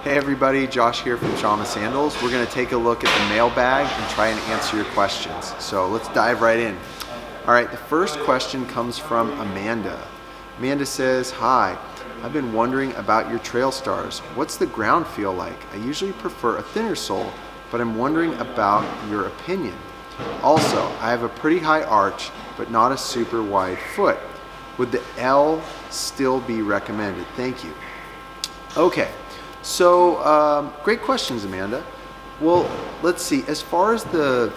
Hey everybody, Josh here from Shamma Sandals. We're going to take a look at the mailbag and try and answer your questions. So let's dive right in. All right, the first question comes from Amanda. Amanda says, "Hi, I've been wondering about your TrailStars. What's the ground feel like? I usually prefer a thinner sole, but I'm wondering about your opinion. Also, I have a pretty high arch, but not a super wide foot. Would the L still be recommended? Thank you." Okay. So, great questions, Amanda. Well, let's see. As far as the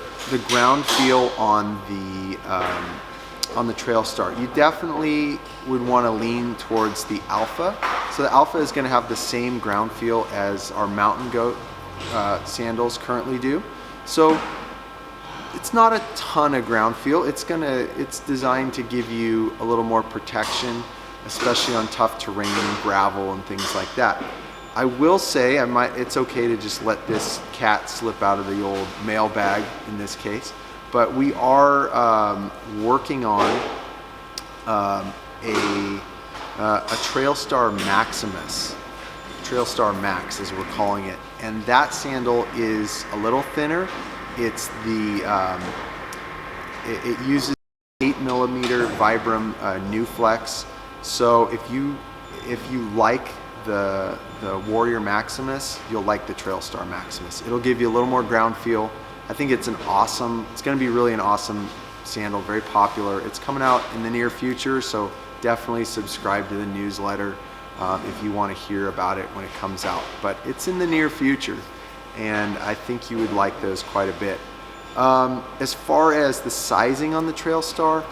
ground feel on the TrailStar, you definitely would want to lean towards the Alpha. So the Alpha is going to have the same ground feel as our Mountain Goat sandals currently do. So it's not a ton of ground feel. It's designed to give you a little more protection, especially on tough terrain and gravel and things like that. I will say it's okay to just let this cat slip out of the old mailbag in this case, but we are working on a TrailStar Maximus, TrailStar Max as we're calling it, and that sandal is a little thinner. It's it uses 8mm Vibram New Flex. So if you like the Warrior Maximus, you'll like the TrailStar Maximus. It'll give you a little more ground feel. I think it's going to be really an awesome sandal, very popular. It's coming out in the near future, so definitely subscribe to the newsletter if you want to hear about it when it comes out. But it's in the near future, and I think you would like those quite a bit. As far as the sizing on the TrailStar,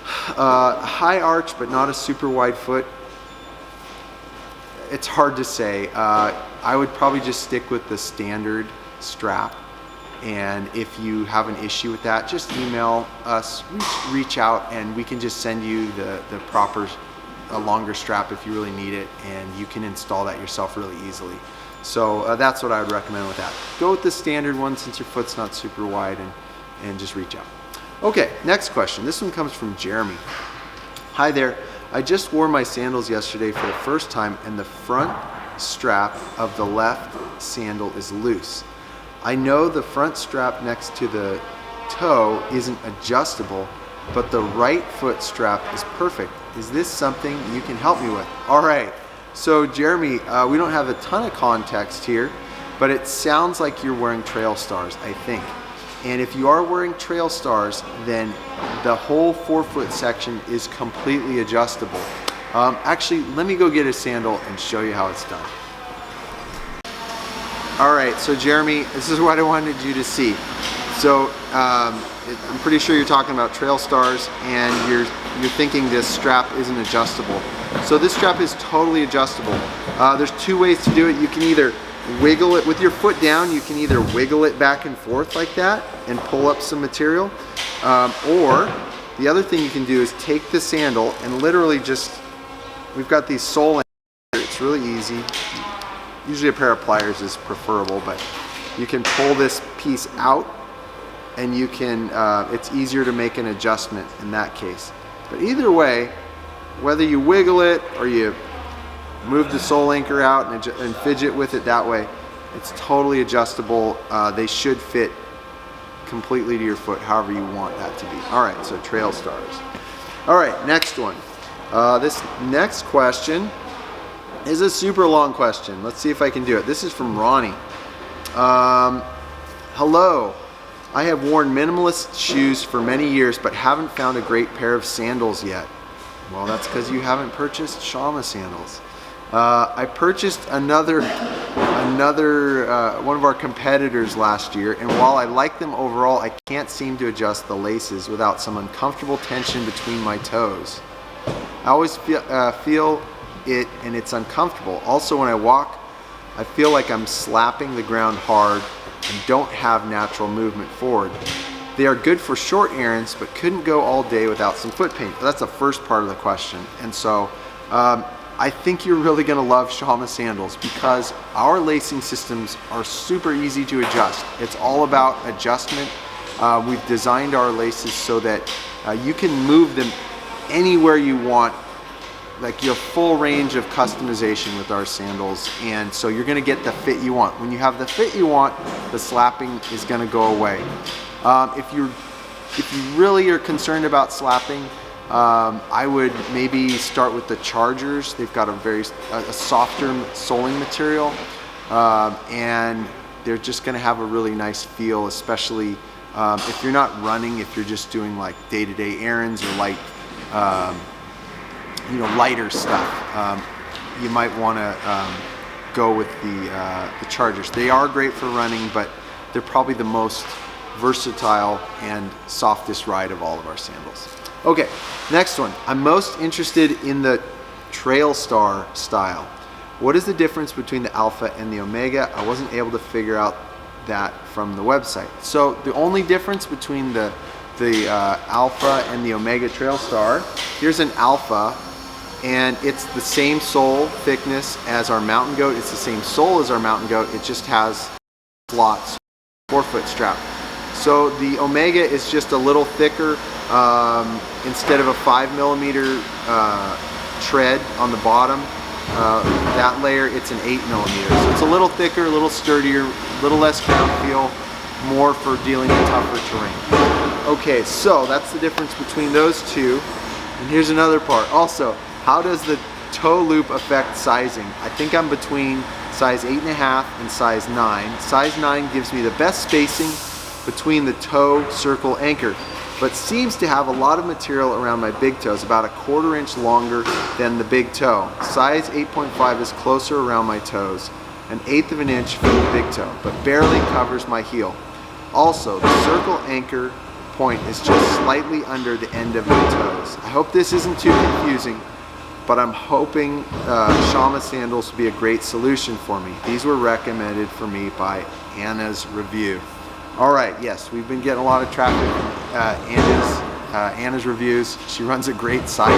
high arch but not a super wide foot. It's hard to say. I would probably just stick with the standard strap, and if you have an issue with that, just email us, reach out, and we can just send you the proper longer strap if you really need it, and you can install that yourself really easily. So that's what I would recommend with that. Go with the standard one since your foot's not super wide, and just reach out. Okay, next question. This one comes from Jeremy. "Hi there. I just wore my sandals yesterday for the first time, and the front strap of the left sandal is loose. I know the front strap next to the toe isn't adjustable, but the right foot strap is perfect. Is this something you can help me with?" All right. So Jeremy, we don't have a ton of context here, but it sounds like you're wearing TrailStars, I think. And if you are wearing TrailStars, then the whole forefoot section is completely adjustable. Actually, let me go get a sandal and show you how it's done. All right, so Jeremy, this is what I wanted you to see. So I'm pretty sure you're talking about TrailStars, and you're thinking this strap isn't adjustable. So this strap is totally adjustable. There's two ways to do it. You can either wiggle it with your foot down. You can either wiggle it back and forth like that and pull up some material, or the other thing you can do is take the sandal and literally we've got these sole anchors. It's really easy. Usually a pair of pliers is preferable, but you can pull this piece out, and you can it's easier to make an adjustment in that case. But either way, whether you wiggle it or you move the sole anchor out and fidget with it that way, it's totally adjustable. They should fit completely to your foot however you want that to be. All right, so TrailStars. All right, next one. This next question is a super long question. Let's see if I can do it. This is from Ronnie. "Hello. I have worn minimalist shoes for many years, but haven't found a great pair of sandals yet." Well, that's because you haven't purchased Shamma sandals. I purchased another one of our competitors last year, and while I like them overall, I can't seem to adjust the laces without some uncomfortable tension between my toes. I always feel it, and it's uncomfortable. Also, when I walk, I feel like I'm slapping the ground hard and don't have natural movement forward. They are good for short errands, but couldn't go all day without some foot pain. That's the first part of the question. And so I think you're really gonna love Shamma sandals because our lacing systems are super easy to adjust. It's all about adjustment. We've designed our laces so that you can move them anywhere you want like you have full range of customization with our sandals, and so you're going to get the fit you want. When you have the fit you want, the slapping is going to go away. If you really are concerned about slapping, I would maybe start with the Chargers. They've got a softer soling material, and they're just going to have a really nice feel, especially if you're not running, if you're just doing like day-to-day errands or light, lighter stuff. You might want to go with the Chargers. They are great for running, but they're probably the most versatile and softest ride of all of our sandals. Okay, next one. I'm most interested in the TrailStar style. What is the difference between the Alpha and the Omega? I wasn't able to figure out that from the website. So the only difference between the Alpha and the Omega TrailStar, here's an Alpha, and it's the same sole thickness as our Mountain Goat. It's the same sole as our Mountain Goat. It just has slots, 4-foot strap. So the Omega is just a little thicker. Instead of a 5mm tread on the bottom, that layer, it's an 8mm. So it's a little thicker, a little sturdier, a little less ground feel, more for dealing with tougher terrain. Okay, so that's the difference between those two. And here's another part. Also, how does the toe loop affect sizing? I think I'm between size 8.5 and size 9. Size 9 gives me the best spacing between the toe, circle, anchor, but seems to have a lot of material around my big toes, about a 1/4 inch longer than the big toe. Size 8.5 is closer around my toes, 1/8 of an inch from the big toe, but barely covers my heel. Also, the circle anchor point is just slightly under the end of my toes. I hope this isn't too confusing, but I'm hoping Shamma sandals will be a great solution for me. These were recommended for me by Anna's Review. All right, yes, we've been getting a lot of traffic from Anna's Reviews. She runs a great site.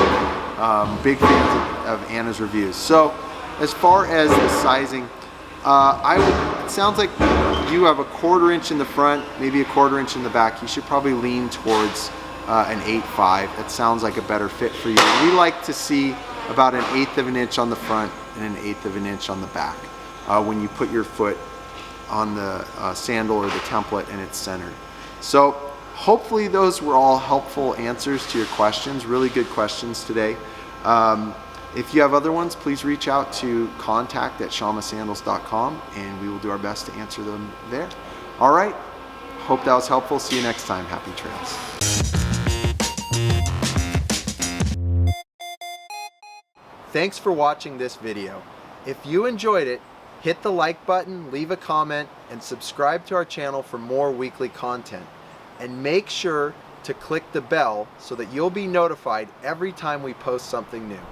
Big fans of Anna's Reviews. So, as far as the sizing, it sounds like you have a 1/4 inch in the front, maybe a 1/4 inch in the back. You should probably lean towards an 8.5. That sounds like a better fit for you. We like to see about 1/8 of an inch on the front and 1/8 of an inch on the back when you put your foot on the sandal or the template and it's centered. So hopefully those were all helpful answers to your questions. Really good questions today. If you have other ones, please reach out to contact@shammasandals.com and we will do our best to answer them there. All right, hope that was helpful. See you next time. Happy trails. Thanks for watching this video. If you enjoyed it, hit the like button, leave a comment, and subscribe to our channel for more weekly content. And make sure to click the bell so that you'll be notified every time we post something new.